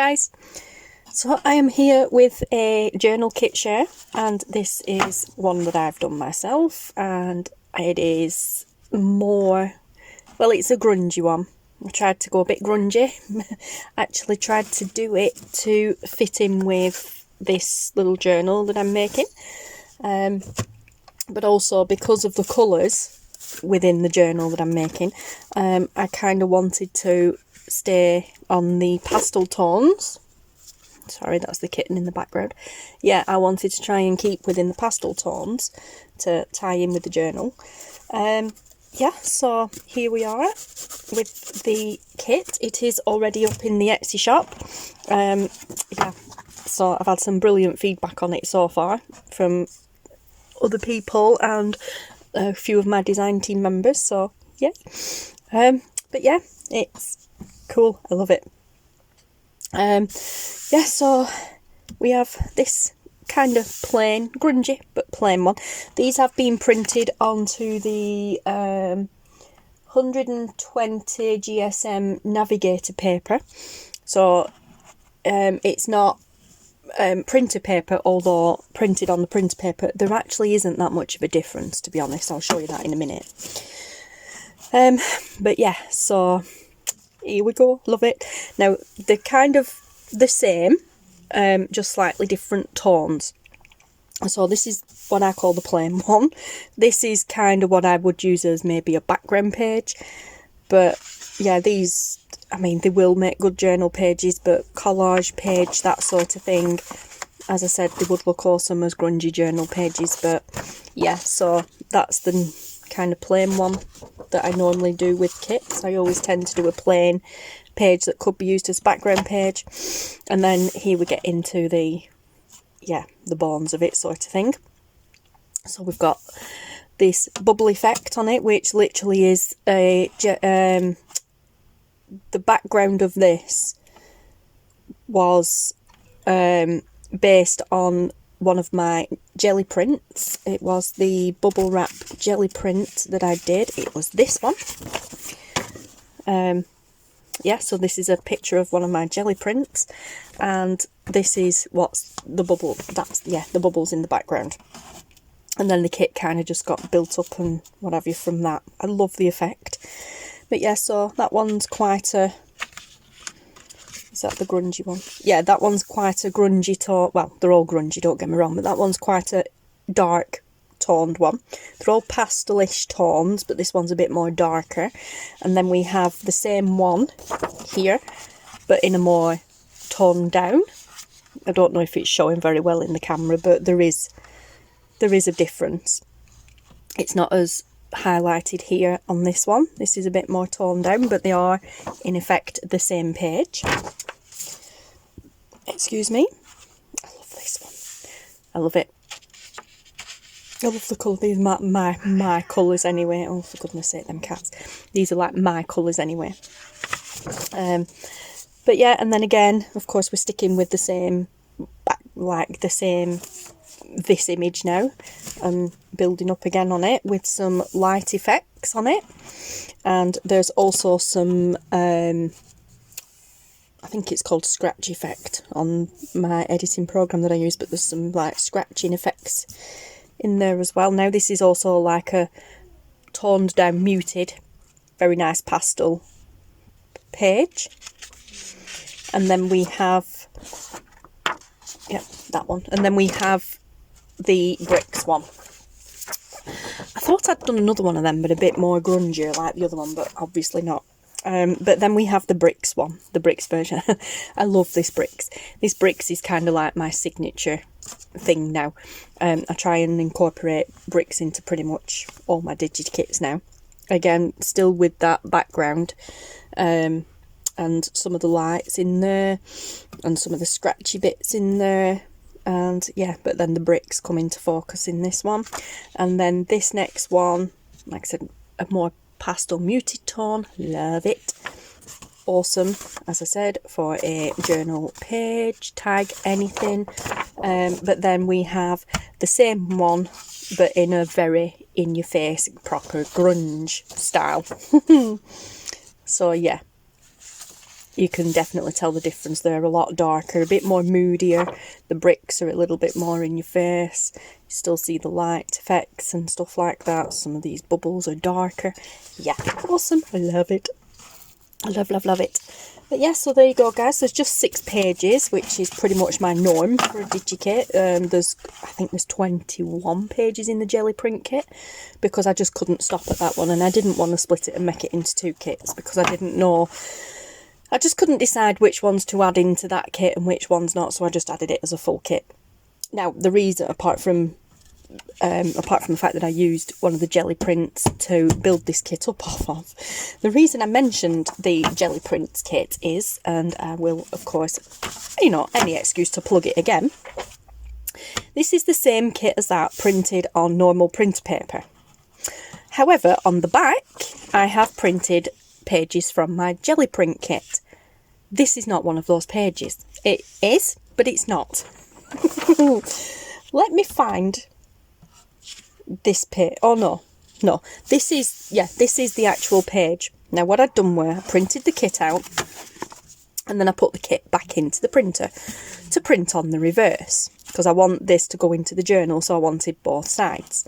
guys, so I am here with a journal kit share, and this is one that I've done myself, and it is more, well, it's a grungy one. I tried to go a bit grungy. Actually tried to do it to fit in with this little journal that I'm making, but also because of the colours within the journal that I'm making, I kind of wanted to stay on the pastel tones. Sorry, that's the kitten in the background. Yeah, I wanted to try and keep within the pastel tones to tie in with the journal. Yeah, so here we are with the kit. It is already up in the Etsy shop. Yeah, so I've had some brilliant feedback on it so far from other people and a few of my design team members, so yeah. But yeah, it's cool, I love it. Yeah, so we have this kind of plain, grungy but plain one. These have been printed onto the 120 GSM navigator paper, so it's not printer paper, although printed on the printer paper there actually isn't that much of a difference, to be honest. I'll show you that in a minute. But yeah, so here we go, love it. Now they're kind of the same, just slightly different tones. So this is what I call the plain one. This is kind of what I would use as maybe a background page, but yeah, these, I mean, they will make good journal pages, but collage page, that sort of thing, as I said, they would look awesome as grungy journal pages. But yeah, so that's the kind of plain one that I normally do with kits. I always tend to do a plain page that could be used as background page, and then here we get into the, yeah, the bones of it sort of thing. So we've got this bubble effect on it, which literally is a the background of this was based on one of my jelly prints. It was the bubble wrap jelly print that I did. It was this one. Yeah, so this is a picture of one of my jelly prints, and this is what's the bubble, that's, yeah, the bubbles in the background. And then the kit kind of just got built up and what have you from that. I love the effect. But yeah, so that one's quite a, is that the grungy one? Yeah, that one's quite a grungy tone. Well, they're all grungy, don't get me wrong, but that one's quite a dark toned one. They're all pastelish tones, but this one's a bit more darker. And then we have the same one here, but in a more toned down. I don't know if it's showing very well in the camera, but there is a difference. It's not as highlighted here on this one. This is a bit more toned down, but they are in effect the same page. Excuse me. I love this one. I love it. I love the colour. These are my colours anyway. Oh, for goodness sake, them cats. These are like my colours anyway. But yeah, and then again, of course, we're sticking with the same, like the same, this image now. I'm building up again on it with some light effects on it. And there's also some, I think it's called scratch effect on my editing program that I use, but there's some like scratching effects in there as well. Now this is also like a toned down, muted, very nice pastel page. And then we have, yeah, that one. And then we have the bricks one. I thought I'd done another one of them, but a bit more grungier like the other one, but obviously not. But then we have the bricks one, the bricks version. I love this bricks. This bricks is kind of like my signature thing now. I try and incorporate bricks into pretty much all my digi kits now. Again, still with that background, and some of the lights in there, and some of the scratchy bits in there. And yeah, but then the bricks come into focus in this one. And then this next one, like I said, a more pastel muted tone. Love it. Awesome, as I said, for a journal page, tag, anything. But then we have the same one, but in a very in-your-face, proper grunge style. So yeah, you can definitely tell the difference. They're a lot darker, a bit more moodier. The bricks are a little bit more in your face. You still see the light effects and stuff like that. Some of these bubbles are darker. Yeah, awesome. I love it. I love it. But yeah, so there you go, guys. There's just 6 pages, which is pretty much my norm for a DigiKit. I think there's 21 pages in the Gelli print kit, because I just couldn't stop at that one, and I didn't want to split it and make it into 2 kits, because I didn't know. I just couldn't decide which ones to add into that kit and which ones not, so I just added it as a full kit. Now, the reason, apart from the fact that I used one of the Gelli prints to build this kit up off of, the reason I mentioned the Gelli prints kit is, and I will, of course, you know, any excuse to plug it again, this is the same kit as that, printed on normal print paper. However, on the back, I have printed pages from my Gelli print kit. This is not one of those pages. It is, but it's not. Let me find this page. Oh no, this is the actual page. Now what I'd done was I printed the kit out, and then I put the kit back into the printer to print on the reverse, because I want this to go into the journal, so I wanted both sides.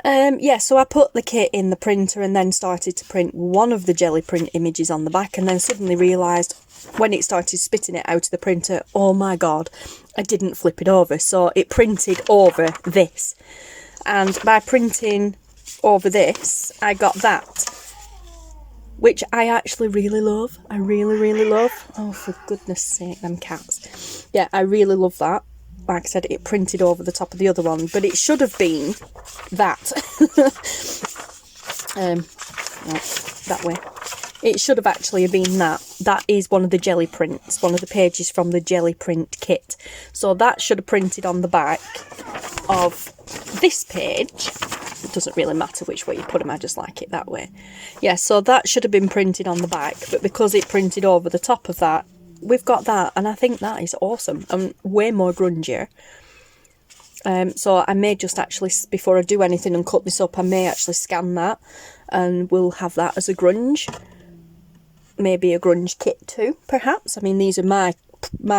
Yeah, so I put the kit in the printer and then started to print one of the Gelli print images on the back, and then suddenly realised when it started spitting it out of the printer, oh my god, I didn't flip it over, so it printed over this. And by printing over this, I got that, which I actually really love. I really love. Oh, for goodness sake, them cats. Yeah, I really love that. Like I said, it printed over the top of the other one, but it should have been that. That way. It should have actually been that. That is one of the Gelli prints, one of the pages from the Gelli print kit. So that should have printed on the back of this page. It doesn't really matter which way you put them, I just like it that way. Yeah, so that should have been printed on the back, but because it printed over the top of that, we've got that, and I think that is awesome and way more grungier. So I may just actually, before I do anything and cut this up, I may actually scan that, and we'll have that as a grunge. Maybe a grunge kit too, perhaps. I mean, these are my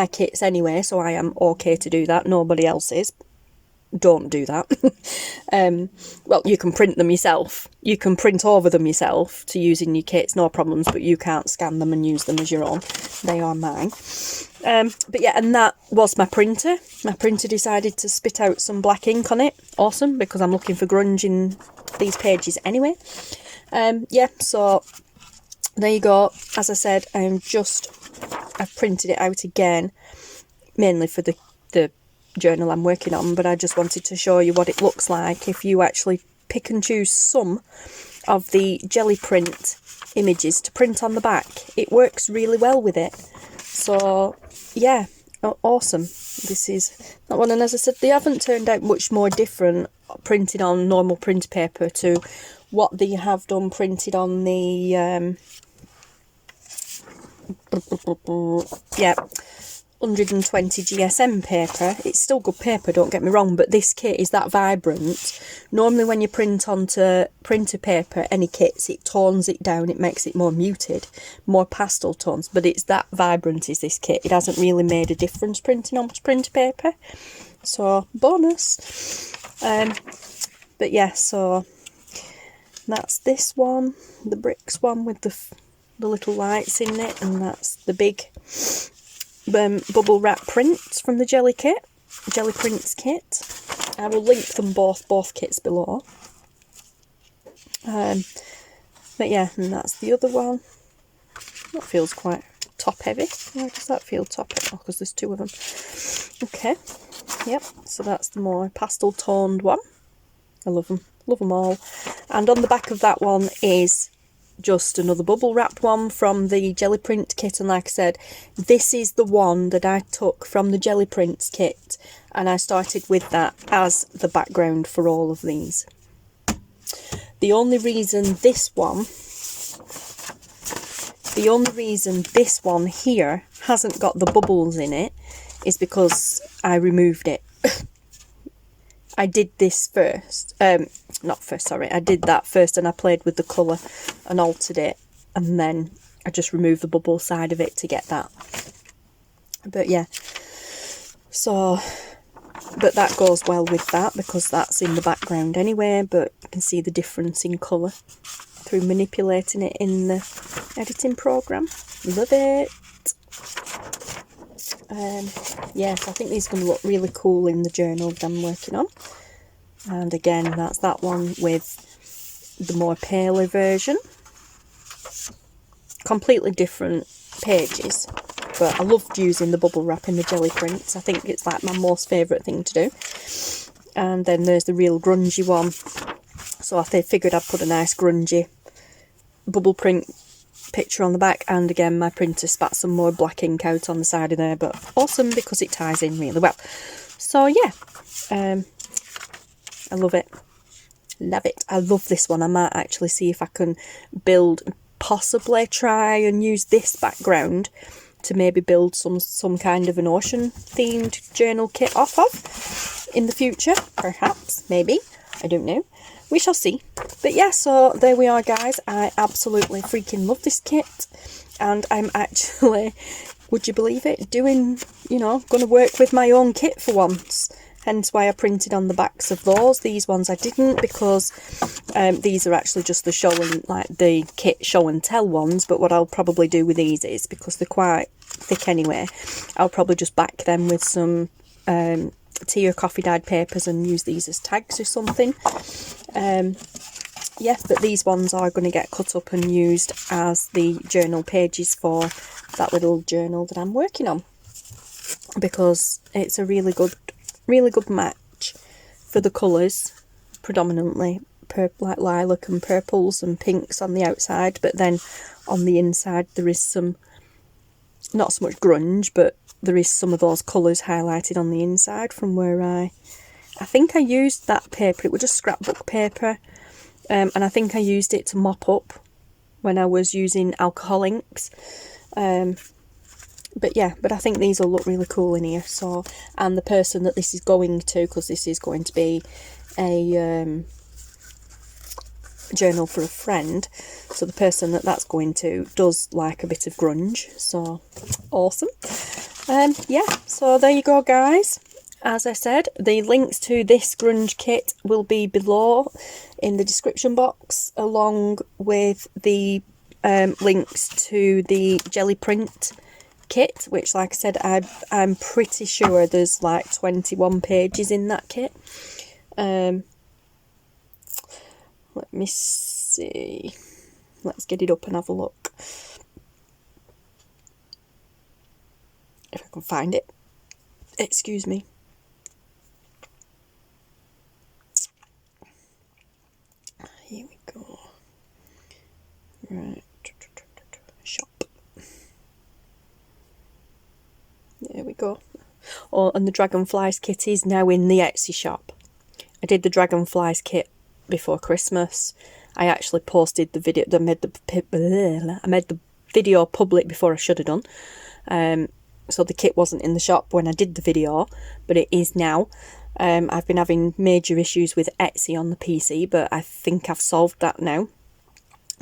kits anyway, so I am okay to do that. Nobody else is. Don't do that. Well, you can print them yourself. You can print over them yourself to use in your kits, no problems, but you can't scan them and use them as your own. They are mine. But yeah, and that was my printer. My printer decided to spit out some black ink on it. Awesome, because I'm looking for grunge in these pages anyway. Yeah, so there you go. As I said, I've printed it out again, mainly for the journal I'm working on, but I just wanted to show you what it looks like if you actually pick and choose some of the Gelli print images to print on the back. It works really well with it. So yeah, awesome. This is that one, and as I said, they haven't turned out much more different printed on normal print paper to what they have done printed on the 120 GSM paper. It's still good paper, don't get me wrong, but this kit is that vibrant. Normally when you print onto printer paper, any kits, it tones it down, it makes it more muted, more pastel tones, but it's that vibrant is this kit. It hasn't really made a difference printing on printer paper, so bonus. But yeah, so that's this one, the bricks one with the little lights in it, and that's the big bubble wrap prints from the Gelli prints kit. I will link them both kits below. But yeah, and that's the other one. That feels quite top heavy. Why does that feel top heavy? Oh, because there's 2 of them. Okay, yep, so that's the more pastel toned one. I love them all. And on the back of that one is just another bubble wrap one from the Gelli print kit, and like I said, this is the one that I took from the Gelli prints kit, and I started with that as the background for all of these. The only reason this one here hasn't got the bubbles in it is because I removed it. I did this first, I did that first, and I played with the colour and altered it, and then I just remove the bubble side of it to get that. But yeah, so, but that goes well with that because that's in the background anyway, but you can see the difference in colour through manipulating it in the editing program. Love it. Yes, I think these are going to look really cool in the journal that I'm working on. And again, that's that one with the more paler version. Completely different pages, but I loved using the bubble wrap in the jelly prints. I think it's like my most favourite thing to do. And then there's the real grungy one. So I figured I'd put a nice grungy bubble print picture on the back, and again my printer spat some more black ink out on the side of there, but awesome because it ties in really well. So yeah, I love it. Love it. I love this one. I might actually see if I can build, possibly try and use this background to maybe build some kind of an ocean themed journal kit off of in the future, perhaps, maybe, I don't know, we shall see. But yeah, so there we are guys. I absolutely freaking love this kit, and I'm actually, would you believe it, doing, you know, going to work with my own kit for once. Hence why I printed on the backs of those. These ones I didn't, because these are actually just the show and, like, the kit show and tell ones. But what I'll probably do with these is, because they're quite thick anyway, I'll probably just back them with some tea or coffee dyed papers and use these as tags or something. Yes, but these ones are going to get cut up and used as the journal pages for that little journal that I'm working on, because it's a really good match for the colours, predominantly like lilac and purples and pinks on the outside, but then on the inside there is some, not so much grunge, but there is some of those colours highlighted on the inside from where I think I used that paper. It was just scrapbook paper, and I think I used it to mop up when I was using alcohol inks. But yeah, but I think these will look really cool in here. So, and the person that this is going to, because this is going to be a journal for a friend, so the person that's going to does like a bit of grunge, so awesome. Yeah, so there you go guys. As I said, the links to this grunge kit will be below in the description box, along with the links to the jelly print kit, which, like I said, I'm pretty sure there's like 21 pages in that kit. Let me see, let's get it up and have a look if I can find it. Excuse me. Here we go. Right, shop. There we go. Oh, and the Dragonflies kit is now in the Etsy shop. I did the Dragonflies kit before Christmas. I actually posted the video. I made the video public before I should have done. So the kit wasn't in the shop when I did the video, but it is now. I've been having major issues with Etsy on the PC, but I think I've solved that now.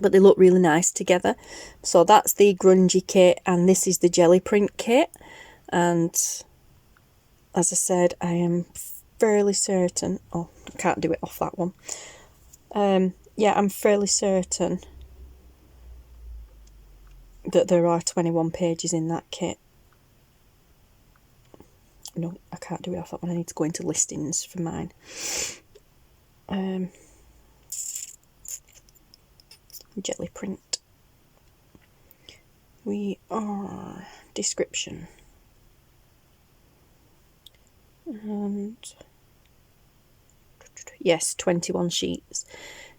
But they look really nice together. So that's the grungy kit, and this is the jelly print kit. And as I said, I am fairly certain, oh, I can't do it off that one. Yeah, I'm fairly certain that there are 21 pages in that kit. No, I can't do it off that one. I need to go into listings for mine. Jelly print. We are description. And yes, 21 sheets.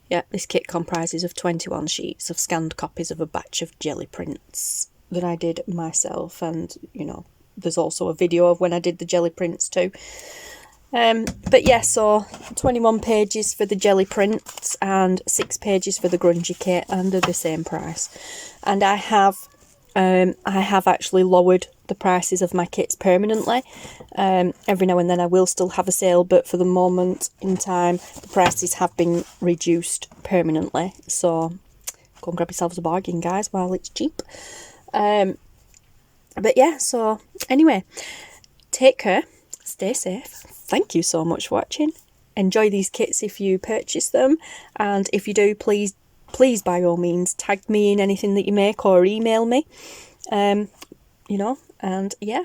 Yeah, this kit comprises of 21 sheets of scanned copies of a batch of jelly prints that I did myself, and you know, there's also a video of when I did the jelly prints too. But yeah, so 21 pages for the jelly prints and 6 pages for the grungy kit, and they're the same price. And I have actually lowered the prices of my kits permanently. Every now and then I will still have a sale, but for the moment in time the prices have been reduced permanently. So Go and grab yourselves a bargain, guys, while it's cheap. But yeah, so anyway, take care, stay safe. Thank you so much for watching. Enjoy these kits if you purchase them, and if you do, please by all means tag me in anything that you make or email me. You know, and yeah,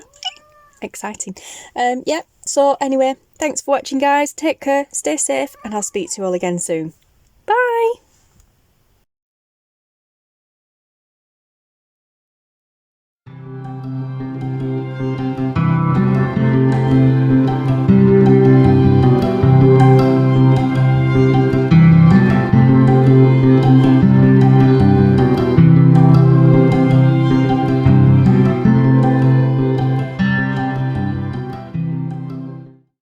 exciting. Yeah, so anyway, thanks for watching, guys. Take care, stay safe, and I'll speak to you all again soon.